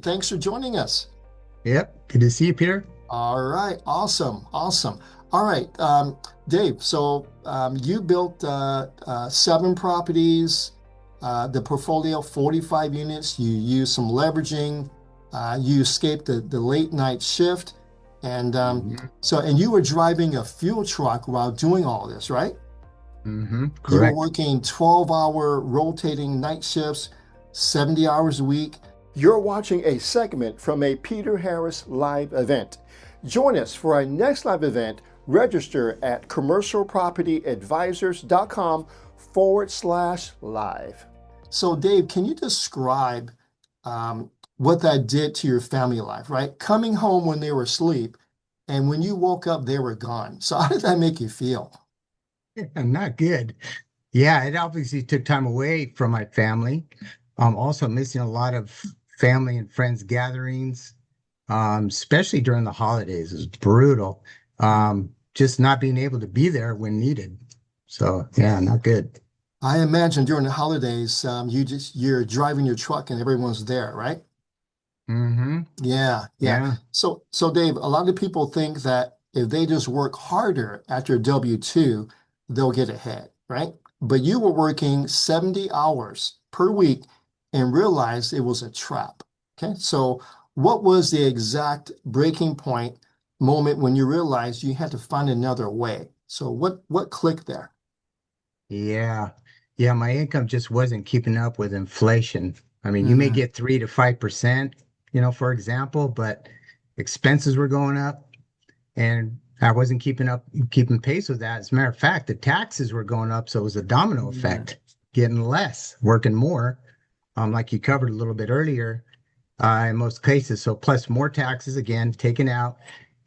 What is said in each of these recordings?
Thanks for joining us. Yep. Good to see you, Peter. All right, awesome, awesome. All right, Dave, you built seven properties, the portfolio, 45 units. You used some leveraging. You escaped the late night shift. And Hmm. and you were driving a fuel truck while doing all this, right? You were Correct. working 12-hour rotating night shifts, 70 hours a week. You're watching a segment from a Peter Harris live event. Join us for our next live event. Register at commercialpropertyadvisors.com/live. So, Dave, can you describe what that did to your family life, right? Coming home when they were asleep, and when you woke up, they were gone. So, how did that make you feel? Not good. Yeah, it obviously took time away from my family. Also missing a lot of family and friends gatherings, especially during the holidays. It was brutal. Just not being able to be there when needed. So yeah, not good. I imagine during the holidays, you're driving your truck and everyone's there, right? Hmm. Yeah, yeah. Yeah. So Dave, a lot of people think that if they just work harder at your W-2, they'll get ahead, right? But you were working 70 hours per week and realized it was a trap. Okay. So what was the exact breaking point moment when you realized you had to find another way? So what clicked there? Yeah. Yeah, my income just wasn't keeping up with inflation. I mean, you may Mm, get 3 to 5%, for example, but expenses were going up and I wasn't keeping pace with that. As a matter of fact, the taxes were going up, so it was a domino mm. effect, getting less, working more, like you covered a little bit earlier, in most cases. So plus more taxes again, taken out.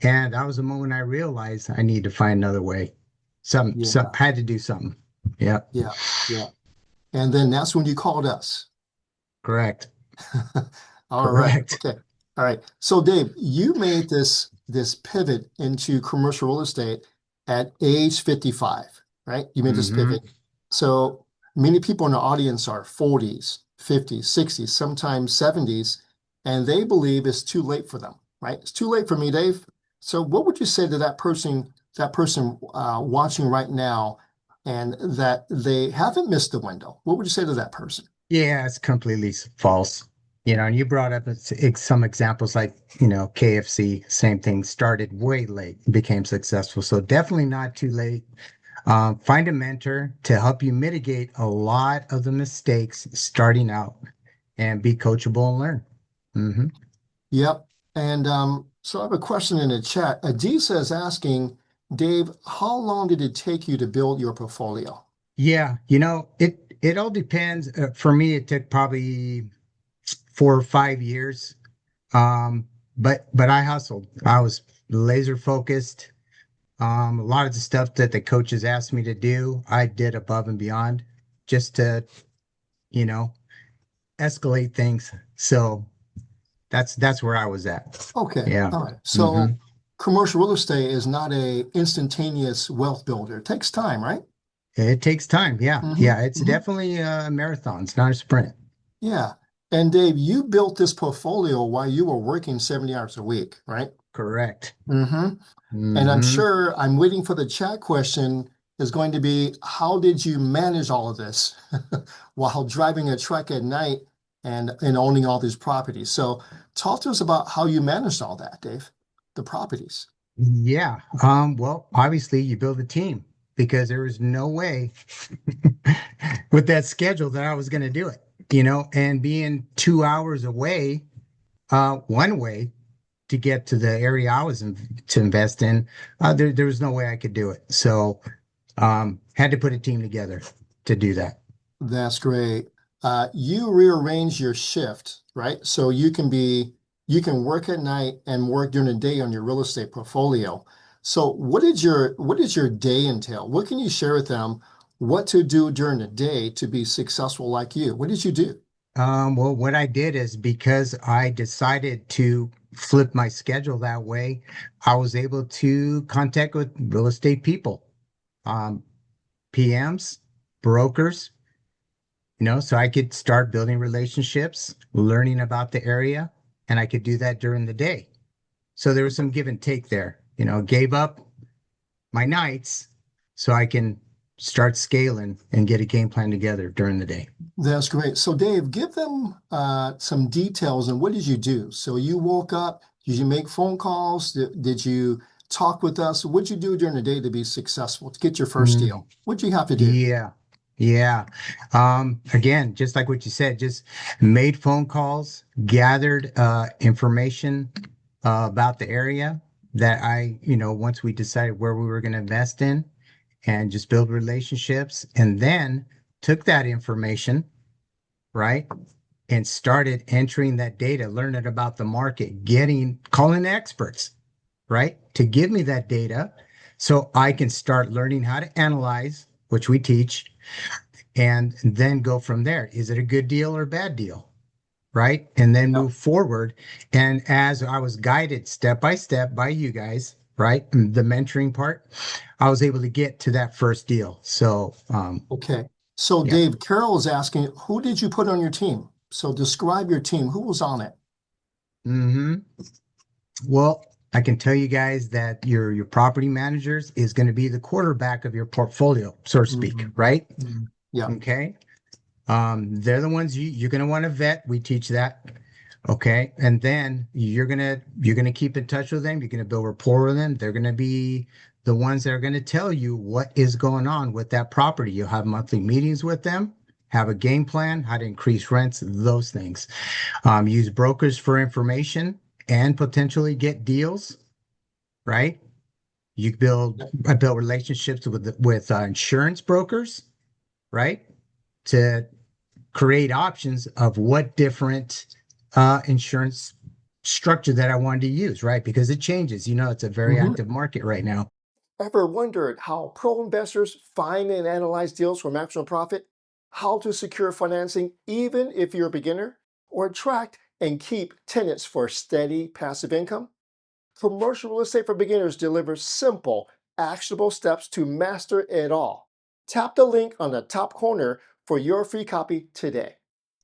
And that was the moment I realized I need to find another way. Some Yeah, had to do something. Yeah. yeah, yeah. And then that's when you called us. Correct. All right. Correct. Okay. All right. So Dave, you made this pivot into commercial real estate at age 55, right? You made this Hmm. pivot. So many people in the audience are 40s, 50s, 60s, sometimes 70s, and they believe it's too late for them, right? It's too late for me, Dave. So what would you say to that person watching right now and that they haven't missed the window? What would you say to that person? Yeah, it's completely false. And you brought up some examples like, KFC, same thing, started way late, became successful. So definitely not too late. Find a mentor to help you mitigate a lot of the mistakes starting out and be coachable and learn. Hmm. Yep. And so I have a question in the chat. Adisa is asking, Dave, how long did it take you to build your portfolio? Yeah, it all depends. For me, it took probably 4 or 5 years. But I hustled. I was laser focused. A lot of the stuff that the coaches asked me to do, I did above and beyond just to, you know, escalate things. So that's where I was at. Okay. Yeah. All right. Hmm. So commercial real estate is not a instantaneous wealth builder. It takes time, right? It takes time. Yeah. Hmm. Yeah. It's Hmm. definitely a marathon. It's not a sprint. Yeah. And Dave, you built this portfolio while you were working 70 hours a week, right? Correct. Hmm. And I'm Hmm. sure I'm waiting for the chat question is going to be, how did you manage all of this while driving a truck at night and owning all these properties? So talk to us about how you managed all that, Dave, the properties. Yeah. Well, obviously you build a team because there was no way with that schedule that I was going to do it, and being 2 hours away, one way to get to the area I was to invest in, there was no way I could do it. So, had to put a team together to do that. That's great. You rearrange your shift, right? So you can work at night and work during the day on your real estate portfolio. So what did your day entail? What can you share with them what to do during the day to be successful like you? What did you do? Well, what I did is because I decided to flip my schedule that way, I was able to contact with real estate people, um, PMs, brokers, so I could start building relationships, learning about the area. and I could do that during the day. So there was some give and take there. Gave up my nights so I can start scaling and get a game plan together during the day. That's great. So, Dave, give them some details on what did you do? So, you woke up, did you make phone calls? Did you talk with us? What did you do during the day to be successful, to get your first Mm, deal? What did you have to do? yeah. Yeah. Again, just like what you said, just made phone calls, gathered information about the area that once we decided where we were going to invest in and just build relationships, and then took that information, right? And started entering that data, learning about the market, calling the experts, right? To give me that data so I can start learning how to analyze, which we teach, and then go from there. Is it a good deal or a bad deal? Right. And then Yep. move forward. And as I was guided step by step by you guys, right? The mentoring part, I was able to get to that first deal. So, Okay. So, yeah. Dave, Carol is asking, who did you put on your team? So, describe your team. Who was on it? hmm Well, I can tell you guys that your property managers is going to be the quarterback of your portfolio, so to speak, Mhm. right? Mhm. Yeah. Okay. They're the ones you're gonna want to vet. We teach that. Okay. And then you're gonna keep in touch with them. You're gonna build rapport with them. They're gonna be the ones that are gonna tell you what is going on with that property. You'll have monthly meetings with them, have a game plan, how to increase rents, those things. Use brokers for information and potentially get deals, right? I built relationships with insurance brokers, right? To create options of what different insurance structure that I wanted to use, right? Because it changes. It's a very Mhm. active market right now. Ever wondered how pro investors find and analyze deals for maximum profit? How to secure financing even if you're a beginner? Or attract and keep tenants for steady passive income? Commercial Real Estate for Beginners delivers simple, actionable steps to master it all. Tap the link on the top corner for your free copy today.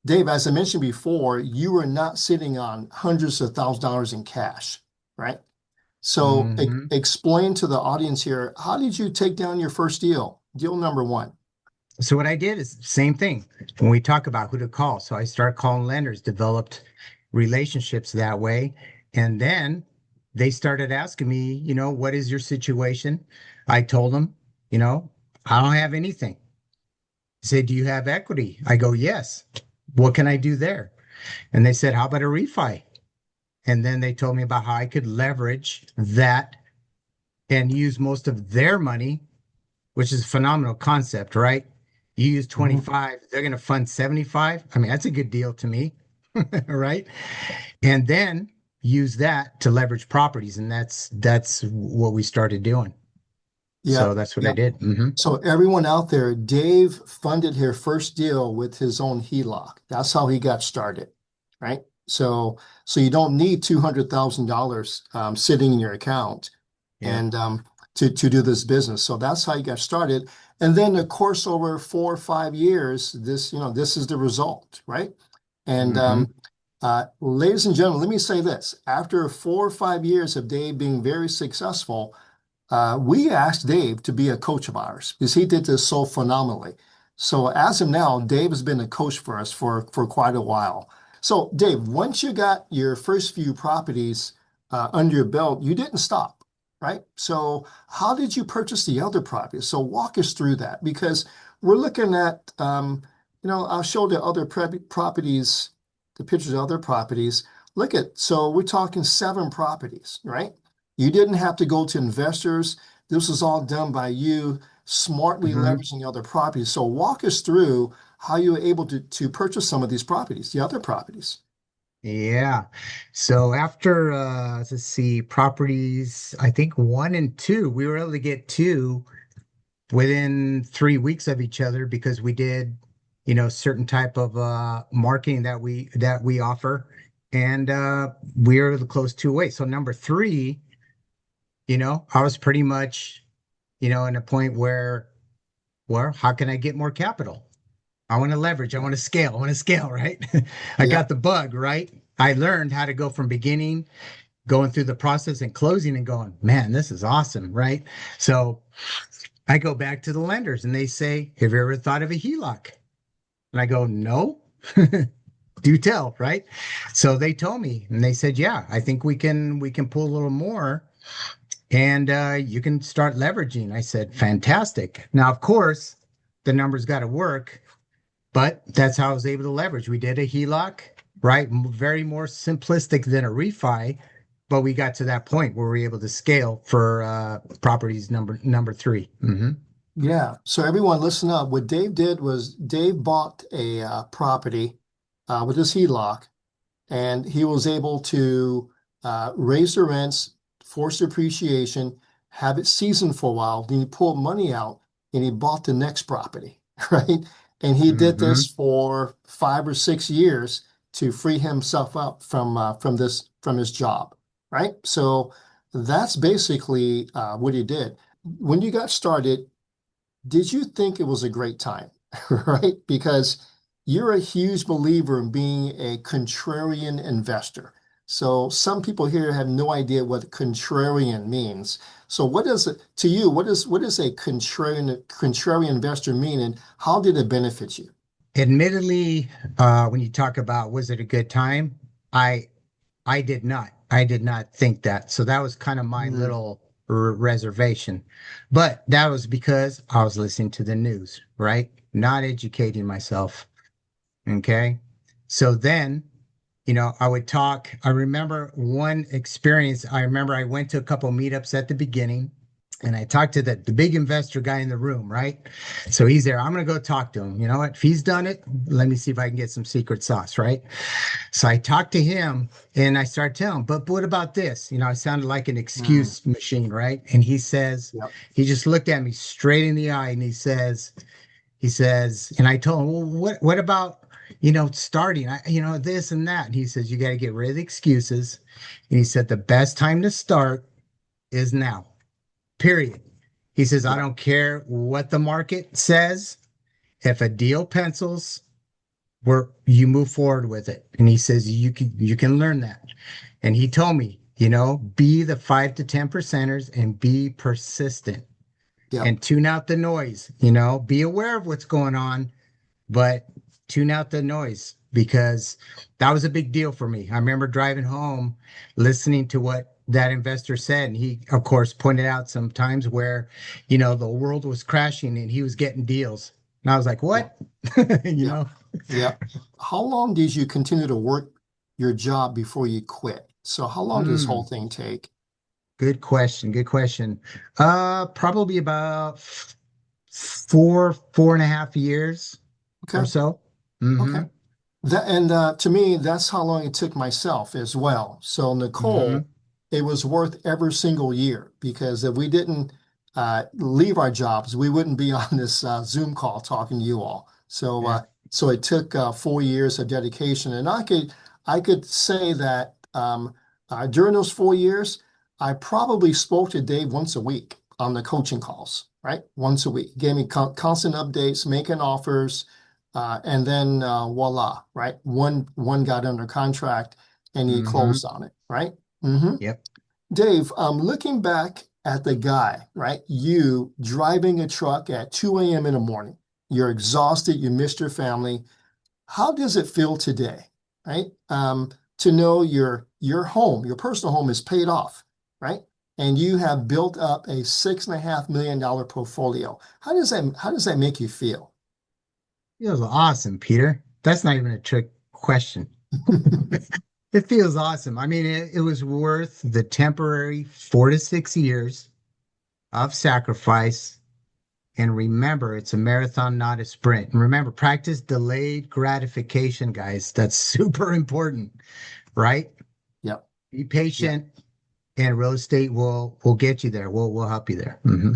Dave, as I mentioned before, you are not sitting on hundreds of thousands of dollars in cash, right? So hmm explain to the audience here, how did you take down your first deal? Deal number one. So what I did is same thing when we talk about who to call. So I started calling lenders, developed relationships that way. And then they started asking me, what is your situation? I told them, you know, I don't have anything. They said, do you have equity? I go, yes. What can I do there? And they said, how about a refi? And then they told me about how I could leverage that and use most of their money, which is a phenomenal concept, right? You use Mhm. 25, they're going to fund 75. I mean, that's a good deal to me, right? And then use that to leverage properties. And that's what we started doing. Yeah. So that's what I Yeah. did. So everyone out there, Dave funded his first deal with his own HELOC. That's how he got started, right? So you don't need $200,000 sitting in your account Yeah. and to do this business. So that's how you got started. And then, of course, over 4 or 5 years, this is the result, right? And hmm ladies and gentlemen, let me say this: after 4 or 5 years of Dave being very successful, we asked Dave to be a coach of ours because he did this so phenomenally. So as of now, Dave has been a coach for us for quite a while. So Dave, once you got your first few properties under your belt, you didn't stop, right? So how did you purchase the other properties? So walk us through that because we're looking at, I'll show the other properties, the pictures of other properties. So we're talking 7 properties, right? You didn't have to go to investors. This was all done by you, smartly hmm leveraging other properties. So walk us through how you were able to purchase some of these properties, the other properties. Yeah. So after let's see, properties, I think one and two, we were able to get two within 3 weeks of each other because we did, certain type of marketing that we offer. And we're close two ways. So number three, I was pretty much, in a point where, well, how can I get more capital? I want to leverage, I want to scale, right? I Yeah. got the bug, right? I learned how to go from beginning, going through the process and closing and going, man, this is awesome, right? So I go back to the lenders and they say, have you ever thought of a HELOC? And I go, no. Do tell, right? So they told me and they said, yeah, I think we can pull a little more and you can start leveraging. I said, fantastic. Now, of course, the numbers got to work, but that's how I was able to leverage. We did a HELOC, right? Very more simplistic than a refi, but we got to that point where we were able to scale for properties number 3. Yeah. So everyone listen up. What Dave did was Dave bought a property with his HELOC, and he was able to raise the rents, force appreciation, have it seasoned for a while. Then he pulled money out and he bought the next property, right? And he did this Hmm. for 5 or 6 years to free himself up from his job, right? So that's basically what he did. When you got started, did you think it was a great time, right? Because you're a huge believer in being a contrarian investor. So some people here have no idea what contrarian means. So what is it to you? What is a contrarian investor mean, and how did it benefit you? Admittedly, when you talk about was it a good time, I I did not. I did not think that. So that was kind of my Mm, little reservation. But that was because I was listening to the news, right? Not educating myself. Okay. So then, I would talk. I remember one experience. I remember I went to a couple meetups at the beginning and I talked to the big investor guy in the room, right? So he's there. I'm going to go talk to him. You know what? If he's done it, let me see if I can get some secret sauce, right? So I talked to him and I started telling him, but what about this? I sounded like an mm, excuse machine, right? And he says, yep, he just looked at me straight in the eye and he says, and I told him, well, what about, starting, this and that. And he says, you got to get rid of the excuses. And he said, the best time to start is now, period. He says, I yep, don't care what the market says. If a deal pencils, where you move forward with it. And he says you can learn that. And he told me, be the 5 to 10 percenters and be persistent yep, and tune out the noise, be aware of what's going on, but tune out the noise because that was a big deal for me. I remember driving home, listening to what that investor said. And he, of course, pointed out some times where, the world was crashing and he was getting deals. And I was like, yep, what? you yep, know? yep. How long did you continue to work your job before you quit? So how long did this whole Mm. thing take? Good question. Good question. Probably about 4.5 years or Okay, so. okay. Mm-hmm. To me, that's how long it took myself as well. So Mm-hmm. Nicole, it was worth every single year because if we didn't leave our jobs, we wouldn't be on this Zoom call talking to you all. So Yeah. so it took 4 years of dedication, and I could say that during those 4 years, I probably spoke to Dave once a week on the coaching calls, right? Once a week, gave me constant updates, making offers. And then voila, right? One got under contract and he Mm-hmm. closed on it, right? hmm Yep. Dave, looking back at the guy, right? You driving a truck at 2 a.m. in the morning, you're exhausted, you missed your family. How does it feel today, right? To know your home, your personal home is paid off, right? And you have built up a $6.5 million portfolio. How does that make you feel? Feels awesome, Peter. That's not even a trick question. It feels awesome. I mean, it was worth the temporary 4 to 6 years of sacrifice. And remember, it's a marathon, not a sprint. And remember, practice delayed gratification, guys. That's super important, right? Yep. Be Yep. patient, and real estate will get you there. We'll help you there. Hmm.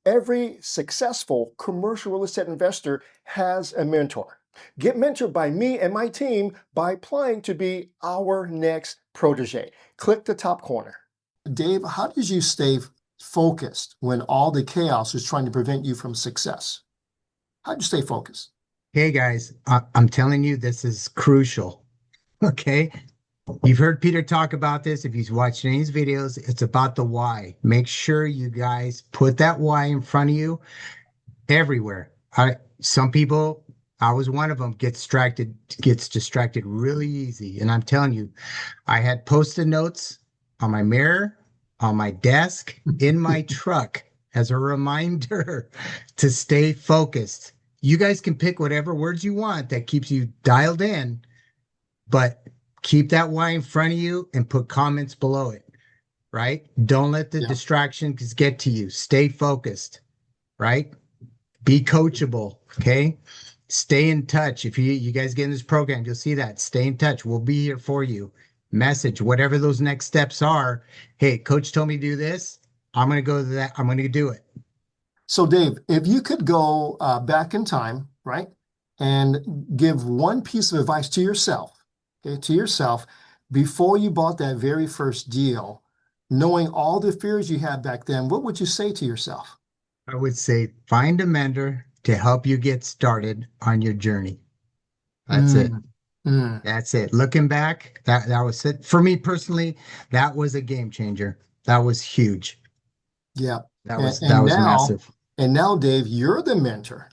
Every successful commercial real estate investor has a mentor. Get mentored by me and my team by applying to be our next protege. Click the top corner. Dave, how did you stay focused when all the chaos was trying to prevent you from success? How did you stay focused? Hey guys, I'm telling you, this is crucial. Okay. You've heard Peter talk about this. If he's watched any of his videos, it's about the why. Make sure you guys put that why in front of you everywhere. Some people, I was one of them, gets distracted really easy. And I'm telling you, I had post-it notes on my mirror, on my desk, in my truck as a reminder to stay focused. You guys can pick whatever words you want that keeps you dialed in, but keep that why in front of you and put comments below it, right? Don't let the Yeah. distractions get to you. Stay focused, right? Be coachable, okay? Stay in touch. If you guys get in this program, you'll see that. Stay in touch. We'll be here for you. Message, whatever those next steps are. Hey, coach told me to do this. I'm going to go to that. I'm going to do it. So, Dave, if you could go back in time, right, and give one piece of advice to yourself, okay, to yourself before you bought that very first deal, knowing all the fears you had back then, what would you say to yourself? I would say find a mentor to help you get started on your journey. That's it. Mm, mm, That's it. Looking back, that was it. For me personally, that was a game changer. That was huge. yeah. That And, was that and was now, massive. and now, Dave, you're the mentor.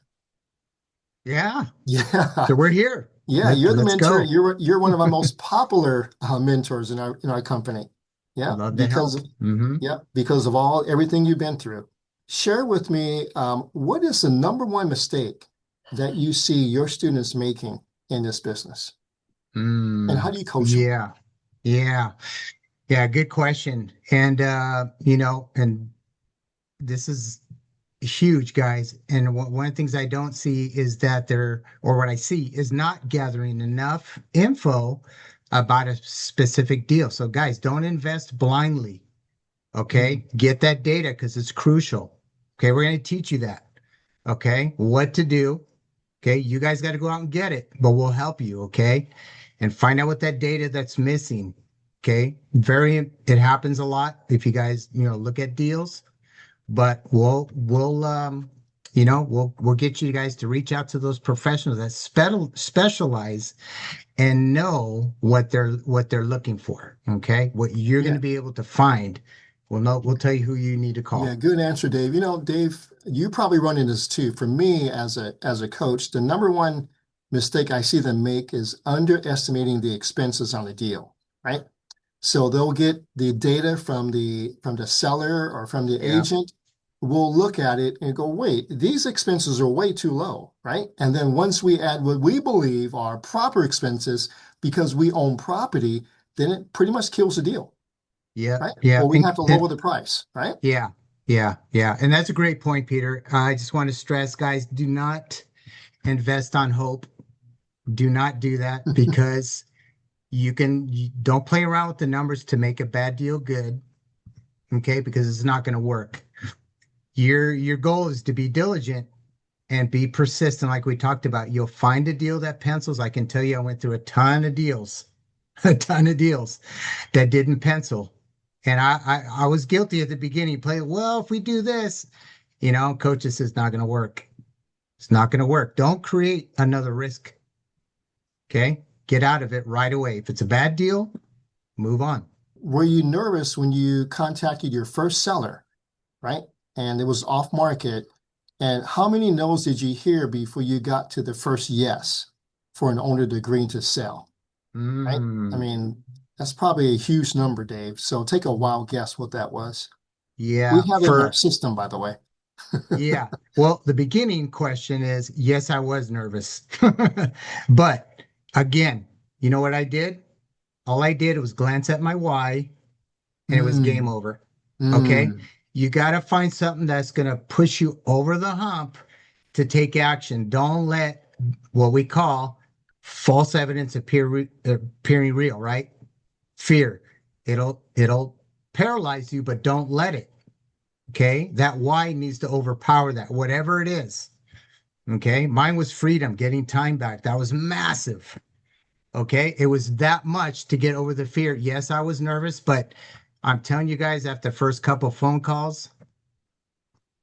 Yeah. Yeah. So we're here. Yeah, you're the Let's mentor. go. You're one of our most popular mentors in our company. Yeah, Love the because help. of Hmm. yeah, because of all everything you've been through. Share with me what is the number one mistake that you see your students making in this business, and how Mm, do you coach them? yeah. Yeah. Yeah. Good question. And and this is huge, guys. And one of the things I don't see is that or what I see is not gathering enough info about a specific deal. So, guys, don't invest blindly. Mm, Okay. Get that data because it's crucial. Okay. We're going to teach you that. Okay. What to do. Okay. You guys got to go out and get it, but we'll help you. Okay. And find out what that data that's missing. Okay. It happens a lot if you guys, look at deals, but we'll get you guys to reach out to those professionals that specialize and know what they're looking for. Okay. What you're going yeah, to be able to find. We'll tell you who you need to yeah, call. good answer, Dave. You know, Dave, you probably run into this too. For me, as a coach, the number one mistake I see them make is underestimating the expenses on the deal, right? So they'll get the data from the seller or from the Yeah. agent. We'll look at it and go, wait, these expenses are way too low, right? And then once we add what we believe are proper expenses because we own property, then it pretty much kills the deal, Yeah. right? Yeah. Or we have to lower the price, right? Yeah. Yeah. Yeah. And that's a great point, Peter. I just want to stress, guys, do not invest on hope. Do not do that because you don't play around with the numbers to make a bad deal good, okay? Because it's not going to work. Your goal is to be diligent and be persistent, like we talked about. You'll find a deal that pencils. I can tell you, I went through a ton of deals, a ton of deals that didn't pencil. And I was guilty at the beginning. Play, well, if we do this, coach, this is not going to work. It's not going to work. Don't create another risk. Okay. Get out of it right away. If it's a bad deal, move on. Were you nervous when you contacted your first seller, right? And it was off market. And how many no's did you hear before you got to the first yes for an owner to agree to sell, right? I Mm, mean, that's probably a huge number, Dave. So take a wild guess what that was. We yeah. have it in our system, by the way. Yeah. Well, the beginning question is, yes, I was nervous. But again, you know what I did? All I did was glance at my why and it was game Mm, over. Okay. mm, You got to find something that's going to push you over the hump to take action. Don't let what we call false evidence appearing real, right? Fear. It'll paralyze you, but don't let it. Okay. That why needs to overpower that, whatever it is. Okay. Mine was freedom, getting time back. That was massive. Okay. It was that much to get over the fear. Yes, I was nervous, but I'm telling you guys, after the first couple phone calls,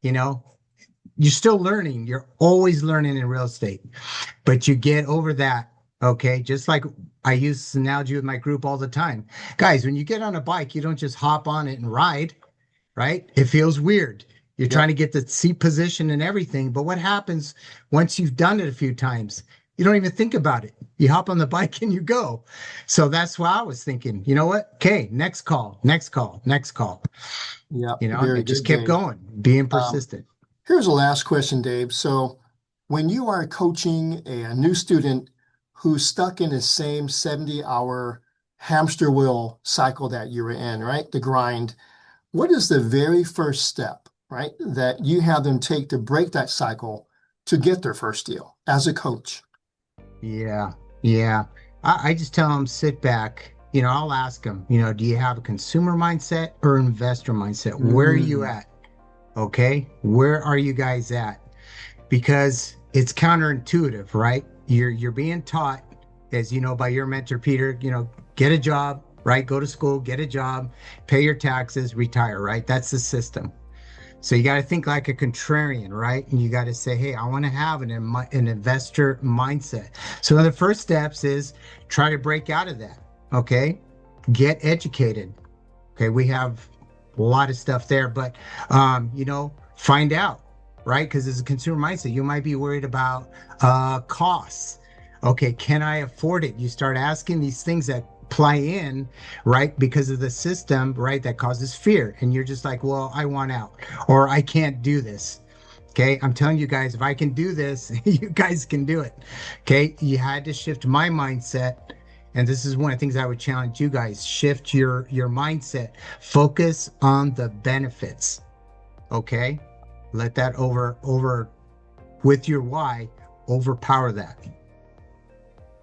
you know, you're still learning. You're always learning in real estate, but you get over that. Okay. Just like I use this analogy with my group all the time. Guys, when you get on a bike, you don't just hop on it and ride, right? It feels weird. You're trying Yep. to get the seat position and everything. But what happens once you've done it a few times? You don't even think about it. You hop on the bike and you go. So that's why I was thinking, you know what? Okay, next call, next call, next call. Yep. And Very it just good, kept Dave. going, being Um, persistent. Here's the last question, Dave. So, when you are coaching a new student who's stuck in the same 70-hour hamster wheel cycle that you were in, right? The grind, what is the very first step, right, that you have them take to break that cycle to get their first deal as a coach? Yeah, yeah. I just tell them sit back. I'll ask them, do you have a consumer mindset or investor mindset? Where are you Mm, at? Okay. Where are you guys at? Because it's counterintuitive, right? You're being taught, as you know, by your mentor, Peter, get a job, right? Go to school, get a job, pay your taxes, retire, right? That's the system. So you got to think like a contrarian, right? And you got to say, hey, I want to have an investor mindset. So one of the first steps is try to break out of that. Okay. Get educated. Okay. We have a lot of stuff there, but, find out, right? Because as a consumer mindset, you might be worried about costs. Okay. Can I afford it? You start asking these things that apply in, right? Because of the system, right? That causes fear. And you're just like, well, I want out or I can't do this. Okay. I'm telling you guys, if I can do this, you guys can do it. Okay. You had to shift my mindset. And this is one of the things I would challenge you guys. Shift your mindset. Focus on the benefits. Okay. Let that over with your why overpower that.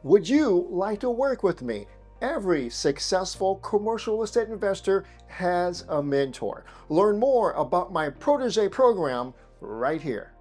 would you like to work with me? Every successful commercial real estate investor has a mentor. Learn more about my protege program right here.